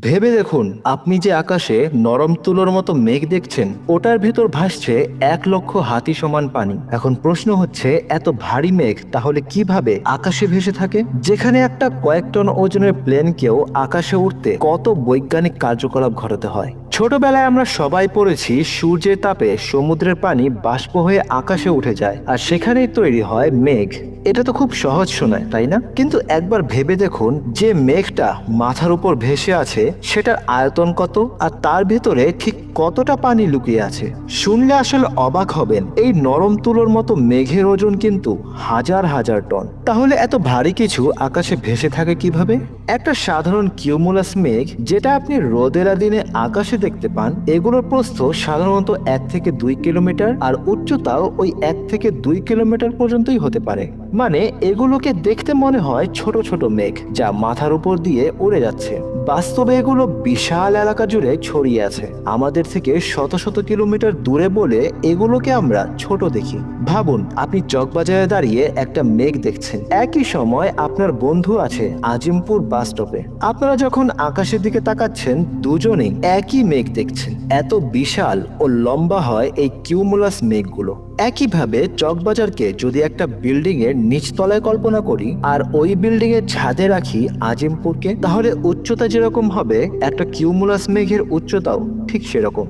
ভেবে দেখুন, আপনি যে আকাশে নরম তুলোর মতো মেঘ দেখছেন, ওটার ভেতর ভাসছে 1 লক্ষ হাতি সমান পানি। এখন প্রশ্ন হচ্ছে, এত ভারী মেঘ তাহলে কিভাবে আকাশে ভেসে থাকে? যেখানে একটা কয়েক টন ওজনের প্লেনকেও আকাশে উঠতে কত বৈজ্ঞানিক কার্যকলাপ ঘটাতে হয়। ছোটবেলায় আমরা সবাই পড়েছি, সূর্যের তাপে সমুদ্রের পানি বাষ্প হয়ে আকাশে উঠে যায়, আর সেখানেই তৈরি হয় মেঘ। এটা তো খুব সহজ শোনায়, তাই না? কিন্তু একবার ভেবে দেখুন, যে মেঘটা মাথার উপর ভেসে আছে সেটার আয়তন কত, আর তার ভেতরে ঠিক কতটা পানি লুকিয়ে আছে। শুনলে আসলে অবাক হবেন, এই নরম তুলোর মতো মেঘের ওজন কিন্তু হাজার হাজার টন। তাহলে এত ভারী কিছু আকাশে ভেসে থাকে কিভাবে? একটা সাধারণ কিউমুলাস মেঘ, যেটা আপনি রোদেলা দিনে আকাশে দেখতে পান, এগুলোর প্রস্থ সাধারণত 1 থেকে 2 কিলোমিটার, আর উচ্চতাও ওই 1 থেকে 2 কিলোমিটার পর্যন্তই হতে পারে। মানে এগুলোকে দেখতে মনে হয় ছোট ছোট মেঘ যা মাথার উপর দিয়ে উড়ে যাচ্ছে। বাস্তবে এগুলো বিশাল এলাকা জুড়ে ছড়িয়ে আছে, আমাদের থেকে শত শত কিলোমিটার দূরে বলে এগুলোকে আমরা ছোট দেখি। ভাবুন, আপনি চকবাজারে দাঁড়িয়ে একটা মেঘ দেখছেন, একই সময় আপনার বন্ধু আছে আজিমপুর বাস স্টপে। আপনারা যখন আকাশের দিকে তাকাচ্ছেন, দুজনেই একই মেঘ দেখছেন। এত বিশাল ও লম্বা হয় এই কিউমুলাস মেঘগুলো। একইভাবে চকবাজারকে যদি একটা বিল্ডিং এর নিচতলায় কল্পনা করি, আর ওই বিল্ডিং এর ছাদে রাখি আজিমপুরকে, তাহলে উচ্চতা যেরকম হবে, একটা কিউমুলাস মেঘের উচ্চতাও ঠিক সেরকম।